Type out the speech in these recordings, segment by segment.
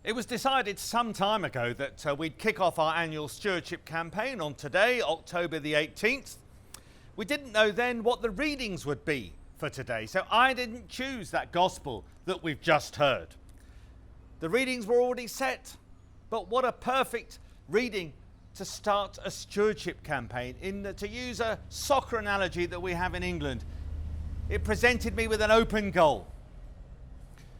It was decided some time ago that we'd kick off our annual stewardship campaign on today, October the 18th. We didn't know then what the readings would be for today, so I didn't choose that gospel that we've just heard. The readings were already set, but what a perfect reading to start a stewardship campaign. To use a soccer analogy that we have in England, it presented me with an open goal.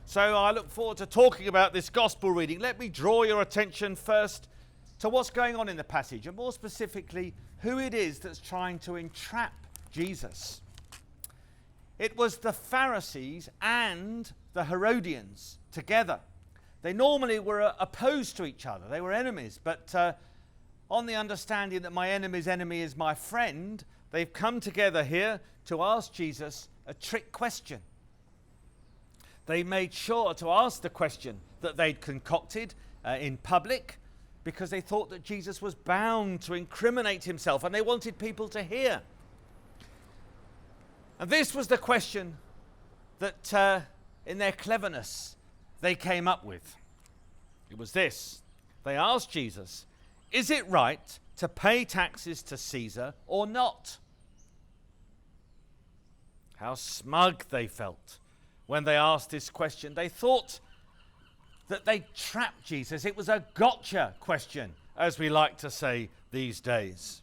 So I look forward to talking about this gospel reading. Let me draw your attention first to what's going on in the passage, and more specifically, who it is that's trying to entrap Jesus. It was the Pharisees and the Herodians together. They normally were opposed to each other. They were enemies, but on the understanding that my enemy's enemy is my friend, they've come together here to ask Jesus a trick question. They made sure to ask the question that they'd concocted in public because they thought that Jesus was bound to incriminate himself, and they wanted people to hear. And this was the question that, in their cleverness, they came up with. It was this. They asked Jesus, "Is it right to pay taxes to Caesar or not?" How smug they felt when they asked this question. They thought that they trapped Jesus. It was a gotcha question, as we like to say these days.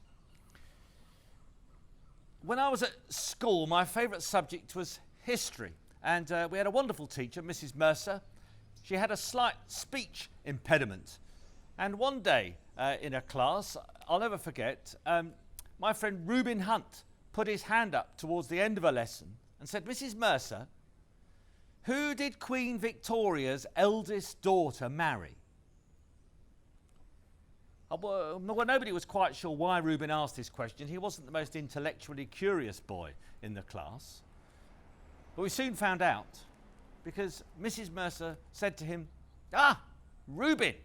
When I was at school, my favourite subject was history. And we had a wonderful teacher, Mrs. Mercer. She had a slight speech impediment. And one day in a class, I'll never forget, my friend Reuben Hunt put his hand up towards the end of a lesson and said, "Mrs. Mercer, who did Queen Victoria's eldest daughter marry?" Well, nobody was quite sure why Reuben asked this question. He wasn't the most intellectually curious boy in the class. But we soon found out, because Mrs. Mercer said to him, Reuben,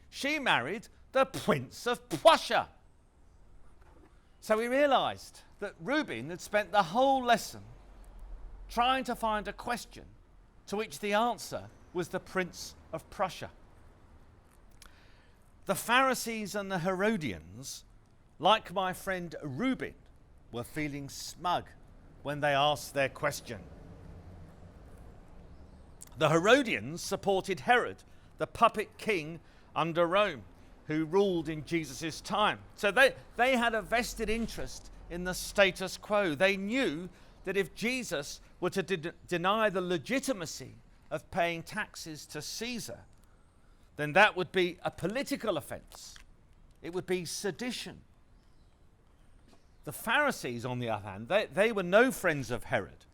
she married the Prince of Prussia." So we realised that Reuben had spent the whole lesson trying to find a question to which the answer was the Prince of Prussia. The Pharisees and the Herodians, like my friend Reuben, were feeling smug when they asked their question. The Herodians supported Herod, the puppet king under Rome, who ruled in Jesus' time. So they had a vested interest in the status quo. They knew that if Jesus were to deny the legitimacy of paying taxes to Caesar, then that would be a political offence. It would be sedition. The Pharisees, on the other hand, they were no friends of Herod.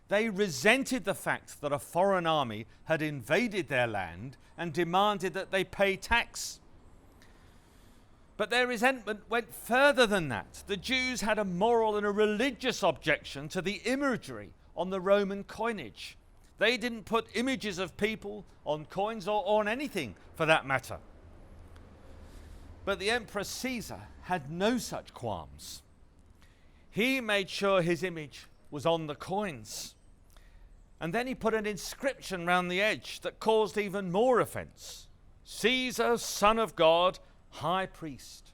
They resented the fact that a foreign army had invaded their land and demanded that they pay tax. But their resentment went further than that. The Jews had a moral and a religious objection to the imagery on the Roman coinage. They didn't put images of people on coins or on anything for that matter. But the Emperor Caesar had no such qualms. He made sure his image was on the coins. And then he put an inscription round the edge that caused even more offence. "Caesar, Son of God, High Priest."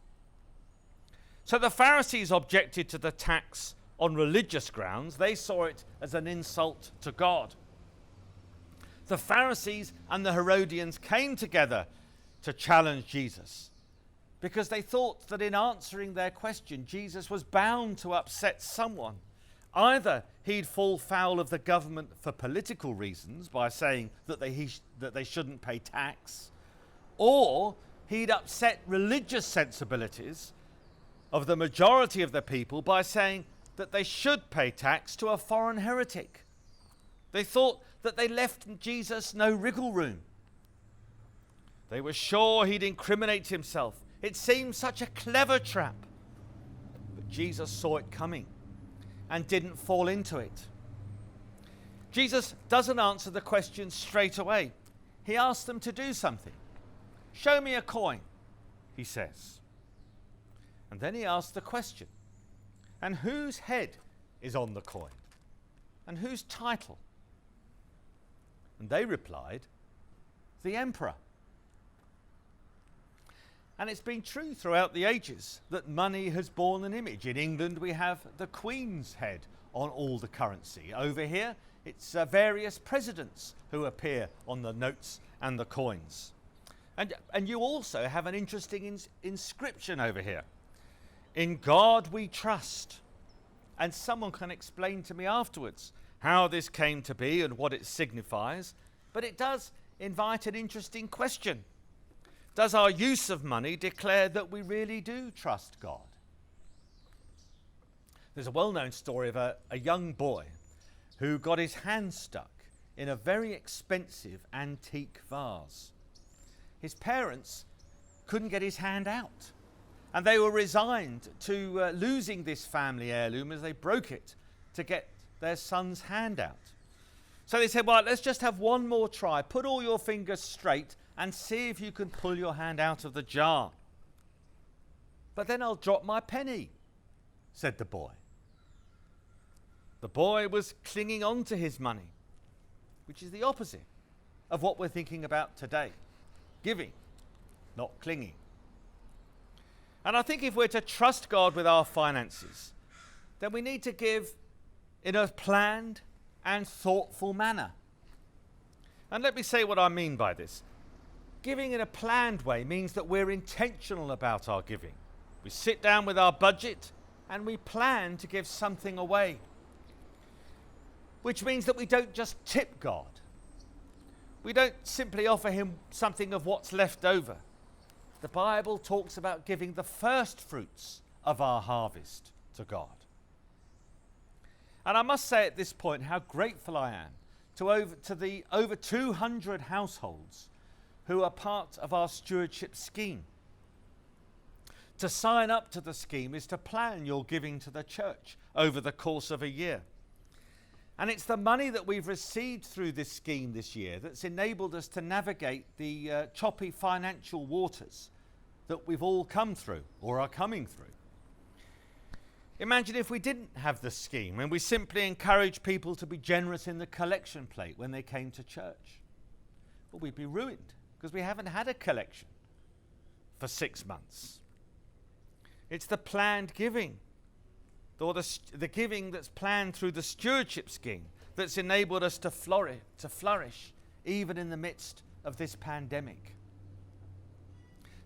So the Pharisees objected to the tax on religious grounds. They saw it as an insult to God. The Pharisees and the Herodians came together to challenge Jesus because they thought that in answering their question, Jesus was bound to upset someone. Either he'd fall foul of the government for political reasons by saying that they shouldn't pay tax, or he'd upset religious sensibilities of the majority of the people by saying that they should pay tax to a foreign heretic. They thought that they left Jesus no wriggle room. They were sure he'd incriminate himself. It seemed such a clever trap. But Jesus saw it coming and didn't fall into it. Jesus doesn't answer the question straight away. He asks them to do something. "Show me a coin," he says. And then he asks the question, and whose head is on the coin? And whose title? And they replied, "The emperor." And it's been true throughout the ages that money has borne an image. In England, we have the Queen's head on all the currency. Over here, it's various presidents who appear on the notes and the coins. And you also have an interesting inscription over here. In God we trust. And someone can explain to me afterwards how this came to be and what it signifies. But it does invite an interesting question. Does our use of money declare that we really do trust God? There's a well-known story of a young boy who got his hand stuck in a very expensive antique vase. His parents couldn't get his hand out, and they were resigned to losing this family heirloom as they broke it to get their son's hand out. So they said, well, let's just have one more try. Put all your fingers straight and see if you can pull your hand out of the jar. But then I'll drop my penny, said the boy. The boy was clinging on to his money, which is the opposite of what we're thinking about today. Giving, not clinging. And I think if we're to trust God with our finances, then we need to give in a planned and thoughtful manner. And let me say what I mean by this. Giving in a planned way means that we're intentional about our giving. We sit down with our budget and we plan to give something away, which means that we don't just tip God. We don't simply offer him something of what's left over. The Bible talks about giving the first fruits of our harvest to God. And I must say at this point how grateful I am to the over 200 households who are part of our stewardship scheme. To sign up to the scheme is to plan your giving to the church over the course of a year. And it's the money that we've received through this scheme this year that's enabled us to navigate the choppy financial waters that we've all come through or are coming through. Imagine if we didn't have the scheme and we simply encouraged people to be generous in the collection plate when they came to church. Well, we'd be ruined because we haven't had a collection for 6 months. It's the planned giving, or the giving that's planned through the stewardship scheme that's enabled us to flourish even in the midst of this pandemic.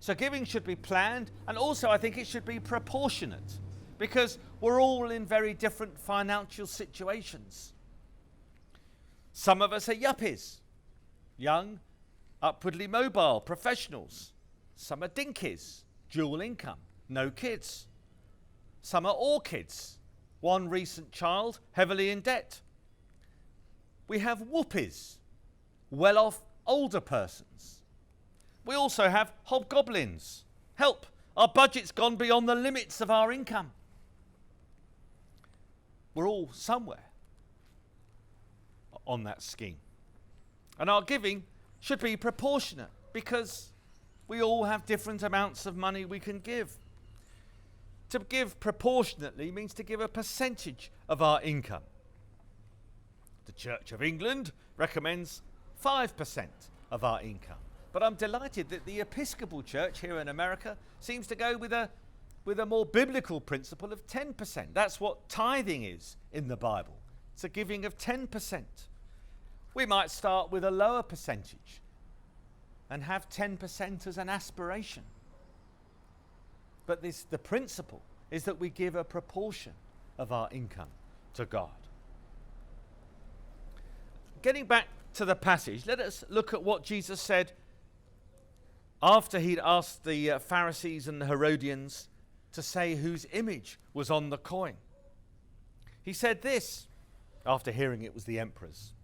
So giving should be planned, and also I think it should be proportionate, because we're all in very different financial situations. Some of us are yuppies, young, upwardly mobile professionals. Some are dinkies, dual income, no kids. Some are orchids, one recent child heavily in debt. We have whoopies, well-off older persons. We also have hobgoblins. Help, our budget's gone beyond the limits of our income. We're all somewhere on that scheme. And our giving should be proportionate because we all have different amounts of money we can give. To give proportionately means to give a percentage of our income. The Church of England recommends 5% of our income. But I'm delighted that the Episcopal Church here in America seems to go with a more biblical principle of 10%. That's what tithing is in the Bible. It's a giving of 10%. We might start with a lower percentage and have 10% as an aspiration. But the principle is that we give a proportion of our income to God. Getting back to the passage, let us look at what Jesus said after he'd asked the Pharisees and the Herodians to say whose image was on the coin. He said this, after hearing it was the emperor's: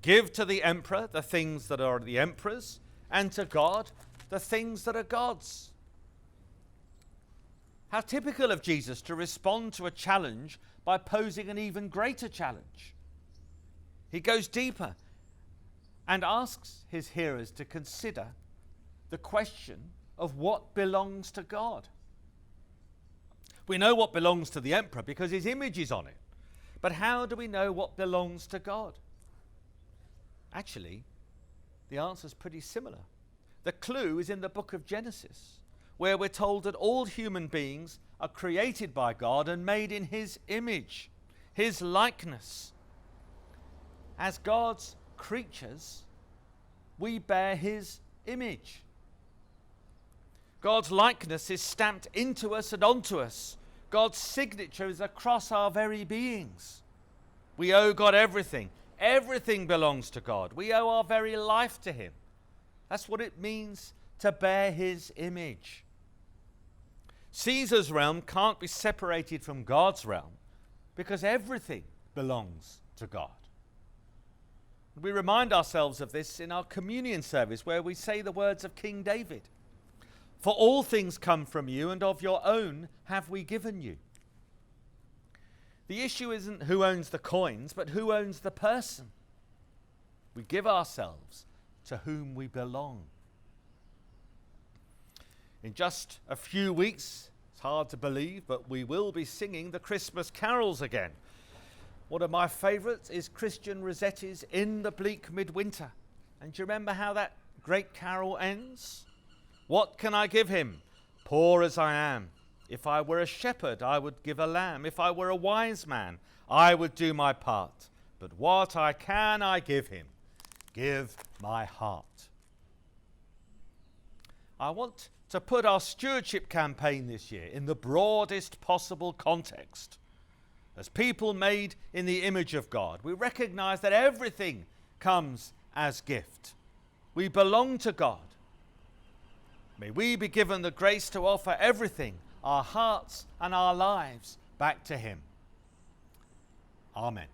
"Give to the emperor the things that are the emperor's, and to God the things that are God's." How typical of Jesus to respond to a challenge by posing an even greater challenge. He goes deeper and asks his hearers to consider the question of what belongs to God. We know what belongs to the emperor because his image is on it. But how do we know what belongs to God? Actually, the answer is pretty similar. The clue is in the book of Genesis, where we're told that all human beings are created by God and made in his image, his likeness. As God's creatures, we bear his image. God's likeness is stamped into us and onto us. God's signature is across our very beings. We owe God everything. Everything belongs to God. We owe our very life to him. That's what it means to bear his image. Caesar's realm can't be separated from God's realm because everything belongs to God. We remind ourselves of this in our communion service where we say the words of King David. For all things come from you, and of your own have we given you. The issue isn't who owns the coins, but who owns the person. We give ourselves to whom we belong. In just a few weeks, it's hard to believe, but we will be singing the Christmas carols again. One of my favourites is Christian Rossetti's In the Bleak Midwinter. And do you remember how that great carol ends? What can I give him, poor as I am? If I were a shepherd, I would give a lamb. If I were a wise man, I would do my part. But what I can, I give him. Give my heart. I want to put our stewardship campaign this year in the broadest possible context. As people made in the image of God, we recognize that everything comes as gift. We belong to God. May we be given the grace to offer everything, our hearts and our lives, back to him. Amen.